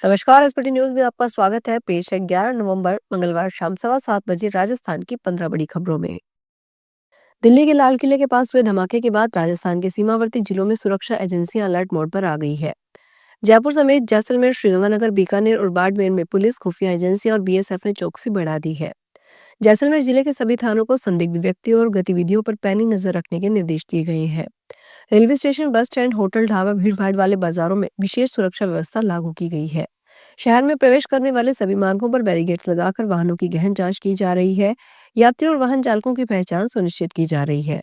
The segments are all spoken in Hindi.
नमस्कार, एसपीटी न्यूज में आपका स्वागत है। पेश है 11 नवंबर मंगलवार शाम 7:15 राजस्थान की 15 बड़ी खबरों में। दिल्ली के लाल किले के पास हुए धमाके के बाद राजस्थान के सीमावर्ती जिलों में सुरक्षा एजेंसियां अलर्ट मोड पर आ गई है। जयपुर समेत जैसलमेर, श्रीगंगानगर, बीकानेर और बाड़मेर में पुलिस, खुफिया एजेंसियां और बीएसएफ ने चौकसी बढ़ा दी है। जैसलमेर जिले के सभी थानों को संदिग्ध व्यक्तियों और गतिविधियों पर पैनी नजर रखने के निर्देश दिए गए हैं। Railway station, bus stand, hotel, dhaba, भीड़ भाड़ वाले बाजारों में विशेष सुरक्षा व्यवस्था लागू की गई है। शहर में प्रवेश करने वाले सभी मार्गों पर बैरिकेड्स लगाकर वाहनों की गहन जांच की जा रही है। यात्रियों और वाहन चालकों की पहचान सुनिश्चित की जा रही है।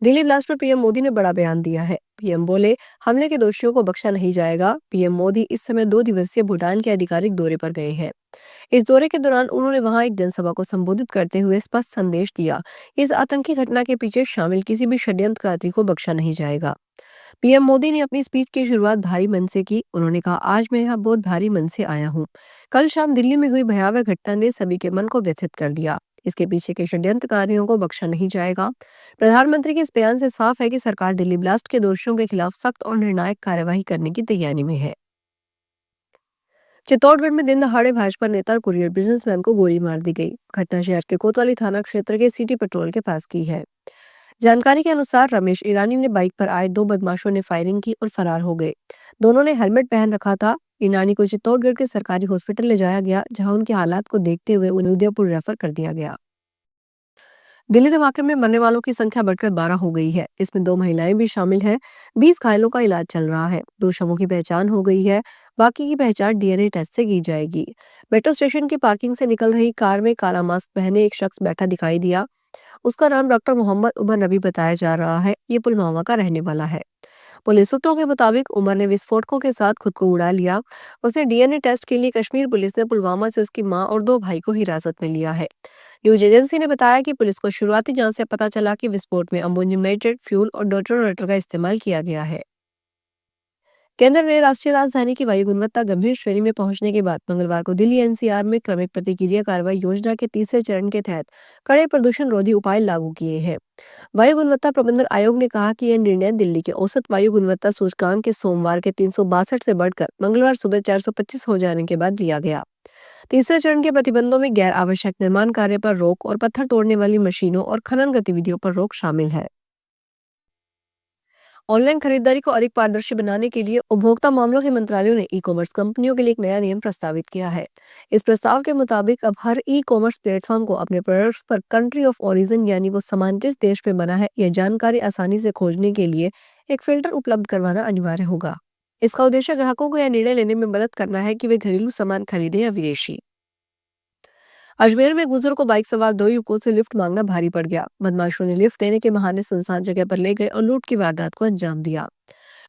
दिल्ली ब्लास्ट पर पीएम मोदी ने बड़ा बयान दिया है। पीएम बोले, हमले के दोषियों को बख्शा नहीं जाएगा। पीएम मोदी इस समय 2 दिवसीय भूटान के आधिकारिक दौरे पर गए हैं। इस दौरे के दौरान उन्होंने वहां एक जनसभा को संबोधित करते हुए स्पष्ट संदेश दिया, इस आतंकी घटना के पीछे शामिल किसी भी षड्यंत्रकारी को बख्शा नहीं जाएगा। पीएम मोदी ने अपनी स्पीच की शुरुआत भारी मन से की। उन्होंने कहा, आज मैं यहाँ बहुत भारी मन से आया हूँ। कल शाम दिल्ली में हुई भयावह घटना ने सभी के मन को व्यथित कर दिया। इसके पीछे के षड्यंत्रकारियों को बख्शा नहीं जाएगा। प्रधानमंत्री के इस बयान से साफ है कि सरकार दिल्ली ब्लास्ट के दोषियों के खिलाफ सख्त और निर्णायक कार्यवाही करने की तैयारी में है। चित्तौड़गढ़ में दिन दहाड़े भाजपा नेता और कुरियर बिजनेसमैन को गोली मार दी गई। घटना शहर के कोतवाली थाना क्षेत्र के सिटी पेट्रोल के पास की है। जानकारी के अनुसार रमेश ईरानी ने बाइक पर आए 2 बदमाशों ने फायरिंग की और फरार हो गए। दोनों ने हेलमेट पहन रखा था। ईरानी को चित्तौड़गढ़ के सरकारी हॉस्पिटल ले जाया गया, जहां उनके हालात को देखते हुए उन्हें उदयपुर रेफर कर दिया गया। दिल्ली धमाके में मरने वालों की संख्या बढ़कर 12 हो गई है। इसमें 2 महिलाएं भी शामिल हैं। 20 घायलों का इलाज चल रहा है। 2 शवों की पहचान हो गई है। बाकी की पहचान डीएनए टेस्ट से की जाएगी। मेट्रो स्टेशन की पार्किंग से निकल रही कार में काला मास्क पहने एक शख्स बैठा दिखाई दिया। उसका नाम डॉक्टर मोहम्मद उमर नबी बताया जा रहा है। ये पुलवामा का रहने वाला है। पुलिस सूत्रों के मुताबिक उमर ने विस्फोटकों के साथ खुद को उड़ा लिया। उसे डीएनए टेस्ट के लिए कश्मीर पुलिस ने पुलवामा से उसकी मां और 2 भाई को हिरासत में लिया है। न्यूज एजेंसी ने बताया कि पुलिस को शुरुआती जांच से पता चला कि विस्फोट में अमोनियम फ्यूल और डेटोनेटर का इस्तेमाल किया गया है। केंद्र ने राष्ट्रीय राजधानी की वायु गुणवत्ता गंभीर श्रेणी में पहुंचने के बाद मंगलवार को दिल्ली एनसीआर में क्रमिक प्रतिक्रिया कार्रवाई योजना के तीसरे चरण के तहत कड़े प्रदूषण रोधी उपाय लागू किए हैं। वायु गुणवत्ता प्रबंधन आयोग ने कहा कि यह निर्णय दिल्ली के औसत वायु गुणवत्ता सूचकांक के सोमवार के 362 से बढ़कर मंगलवार सुबह 425 हो जाने के बाद लिया गया। तीसरे चरण के प्रतिबंधों में गैर आवश्यक निर्माण कार्य पर रोक और पत्थर तोड़ने वाली मशीनों और खनन गतिविधियों पर रोक शामिल है। ऑनलाइन खरीदारी को अधिक पारदर्शी बनाने के लिए उपभोक्ता मामलों के मंत्रालय ने ई कॉमर्स कंपनियों के लिए एक नया नियम प्रस्तावित किया है। इस प्रस्ताव के मुताबिक अब हर ई कॉमर्स प्लेटफॉर्म को अपने प्रोडक्ट्स पर कंट्री ऑफ ओरिजिन यानी वो सामान किस देश में बना है यह जानकारी आसानी से खोजने के लिए एक फिल्टर उपलब्ध करवाना अनिवार्य होगा। इसका उद्देश्य ग्राहकों को यह निर्णय लेने में मदद करना है कि वे घरेलू सामान खरीदें या विदेशी। अजमेर में गुजर को बाइक सवार 2 युवकों से लिफ्ट मांगना भारी पड़ गया। बदमाशों ने लिफ्ट देने के बहाने सुनसान जगह पर ले गए और लूट की वारदात को अंजाम दिया।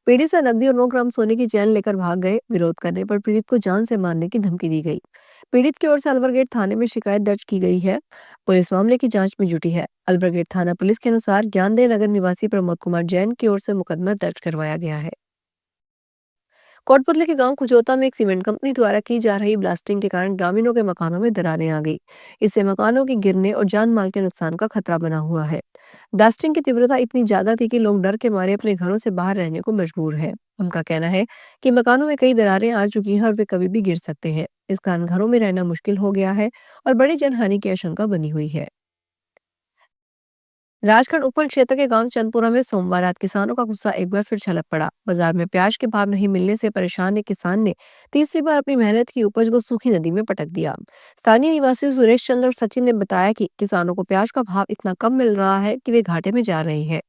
पीड़ित से नकदी और 9 ग्राम सोने की चैन लेकर भाग गए। विरोध करने पर पीड़ित को जान से मारने की धमकी दी गई। पीड़ित की ओर से अलवरगेट थाने में शिकायत दर्ज की गई है। पुलिस मामले की जांच में जुटी है। अलवरगेट थाना पुलिस के अनुसार ज्ञानदेव नगर निवासी प्रमोद कुमार जैन की ओर से मुकदमा दर्ज करवाया गया है। कोटपुतली के गांव कुजोता में एक सीमेंट कंपनी द्वारा की जा रही ब्लास्टिंग के कारण ग्रामीणों के मकानों में दरारें आ गई। इससे मकानों के गिरने और जान माल के नुकसान का खतरा बना हुआ है। ब्लास्टिंग की तीव्रता इतनी ज्यादा थी कि लोग डर के मारे अपने घरों से बाहर रहने को मजबूर हैं। उनका कहना है कि मकानों में कई दरारें आ चुकी हैं और वे कभी भी गिर सकते हैं। इस कारण घरों में रहना मुश्किल हो गया है और बड़ी जनहानि की आशंका बनी हुई है। राजखंड उपवन क्षेत्र के गांव चंदपुरा में सोमवार रात किसानों का गुस्सा एक बार फिर छलक पड़ा। बाजार में प्याज के भाव नहीं मिलने से परेशान एक किसान ने तीसरी बार अपनी मेहनत की उपज को सूखी नदी में पटक दिया। स्थानीय निवासी सुरेश चंद्र और सचिन ने बताया कि किसानों को प्याज का भाव इतना कम मिल रहा है कि वे घाटे में जा रहे हैं।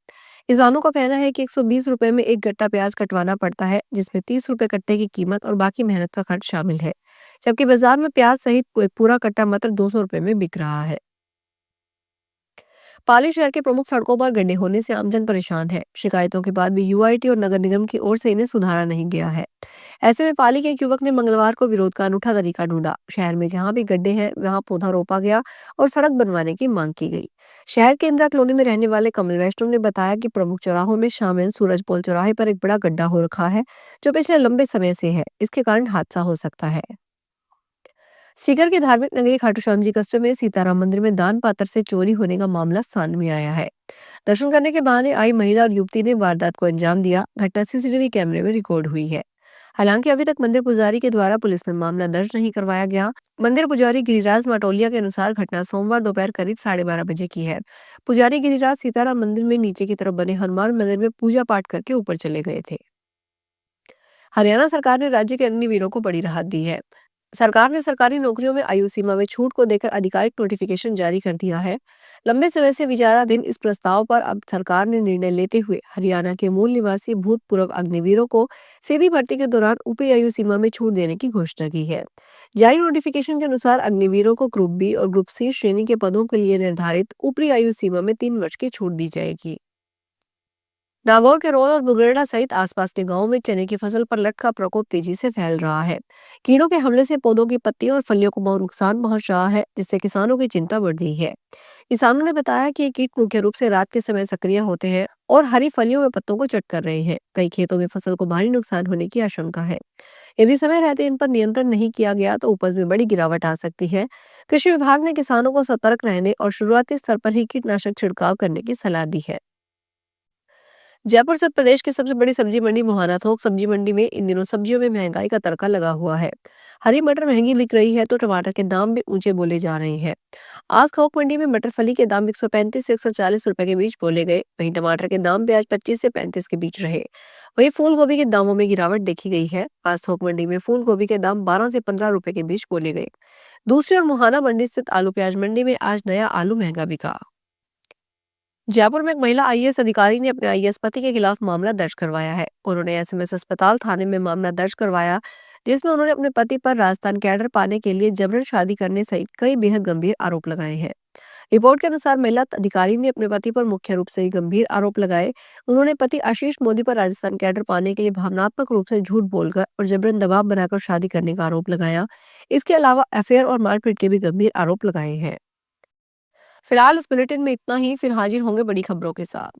किसानों का कहना है कि 120 रुपए में एक गट्टा प्याज कटवाना पड़ता है, जिसमें 30 रुपए कट्टे की कीमत और बाकी मेहनत का खर्च शामिल है। जबकि बाजार में प्याज सहित एक पूरा कट्टा मात्र 200 रुपए में बिक रहा है। पाली शहर के प्रमुख सड़कों पर गड्ढे होने से आमजन परेशान है। शिकायतों के बाद भी यूआईटी और नगर निगम की ओर से इन्हें सुधारा नहीं गया है। ऐसे में पाली के एक युवक ने मंगलवार को विरोध का अनूठा तरीका ढूंढा। शहर में जहां भी गड्ढे हैं वहां पौधा रोपा गया और सड़क बनवाने की मांग की गई। शहर के इंदिरा कॉलोनी में रहने वाले कमल वैष्णव ने बताया कि प्रमुख चौराहों में शामिल सूरजपोल चौराहे पर एक बड़ा गड्ढा हो रखा है, जो पिछले लंबे समय से है। इसके कारण हादसा हो सकता है। सीकर की धार्मिक नगरी खाटू श्याम जी कस्बे में सीताराम मंदिर में दान पात्र से चोरी होने का मामला सामने में आया है। दर्शन करने के बहाने आई महिला और युवती ने वारदात को अंजाम दिया। घटना सीसीटीवी कैमरे में रिकॉर्ड हुई है। हालांकि अभी तक मंदिर पुजारी के द्वारा पुलिस में मामला दर्ज नहीं करवाया गया। मंदिर पुजारी गिरिराज माटोलिया के अनुसार घटना सोमवार दोपहर करीब 12:30 बजे की है। पुजारी गिरिराज सीताराम मंदिर में नीचे की तरफ बने हनुमान मंदिर में पूजा पाठ करके ऊपर चले गए थे। हरियाणा सरकार ने राज्य के अग्निवीरों को बड़ी राहत दी है। सरकार ने सरकारी नौकरियों में आयु सीमा में छूट को देकर आधिकारिक नोटिफिकेशन जारी कर दिया है। लंबे समय से विचाराधीन इस प्रस्ताव पर अब सरकार ने निर्णय लेते हुए हरियाणा के मूल निवासी भूतपूर्व अग्निवीरों को सीधी भर्ती के दौरान ऊपरी आयु सीमा में छूट देने की घोषणा की है। जारी नोटिफिकेशन के अनुसार अग्निवीरों को ग्रुप बी और ग्रुप सी श्रेणी के पदों के लिए निर्धारित ऊपरी आयु सीमा में 3 वर्ष की छूट दी जाएगी। नागौर के रोल और बुगरेड़ा सहित आसपास के गांवों में चने की फसल पर लट का प्रकोप तेजी से फैल रहा है। कीड़ों के हमले से पौधों की पत्तियों और फलियों को बहुत नुकसान पहुंच रहा है, जिससे किसानों की चिंता बढ़ गई है। किसानों ने बताया कि ये कीट मुख्य रूप से रात के समय सक्रिय होते हैं और हरी फलियों में पत्तों को चट कर रहे हैं। कई खेतों में फसल को भारी नुकसान होने की आशंका है। यदि समय रहते इन पर नियंत्रण नहीं किया गया तो उपज में बड़ी गिरावट आ सकती है। कृषि विभाग ने किसानों को सतर्क रहने और शुरुआती स्तर पर ही कीटनाशक छिड़काव करने की सलाह दी है। जयपुर स्थित प्रदेश की सबसे बड़ी सब्जी मंडी मुहाना थोक सब्जी मंडी में इन दिनों सब्जियों में महंगाई का तड़का लगा हुआ है। हरी मटर महंगी बिक रही है तो टमाटर के दाम भी ऊंचे बोले जा रहे हैं। आज थोक मंडी में मटर फली के दाम 135 से 140 रुपए के बीच बोले गए। वहीं टमाटर के दाम भी आज 25 से 35 के बीच रहे। वहीं फूल गोभी के दामों में गिरावट देखी गई है। आज थोक मंडी में फूल गोभी के दाम 12 से 15 रुपए के बीच बोले गए। दूसरी ओर मुहाना मंडी स्थित आलू प्याज मंडी में आज नया आलू महंगा बिका। जयपुर में एक महिला आईएएस अधिकारी ने अपने आईएएस पति के खिलाफ मामला दर्ज करवाया है। उन्होंने एसएमएस अस्पताल थाने में मामला दर्ज करवाया, जिसमें उन्होंने अपने पति पर राजस्थान कैडर पाने के लिए जबरन शादी करने सहित कई बेहद गंभीर आरोप लगाए हैं। रिपोर्ट के अनुसार महिला अधिकारी ने अपने पति पर मुख्य रूप से गंभीर आरोप लगाए। उन्होंने पति आशीष मोदी पर राजस्थान कैडर पाने के लिए भावनात्मक रूप से झूठ बोलकर और जबरन दबाव बनाकर शादी करने का आरोप लगाया। इसके अलावा अफेयर और मारपीट के भी गंभीर आरोप लगाए हैं। फिलहाल इस बुलेटिन में इतना ही, फिर हाजिर होंगे बड़ी खबरों के साथ।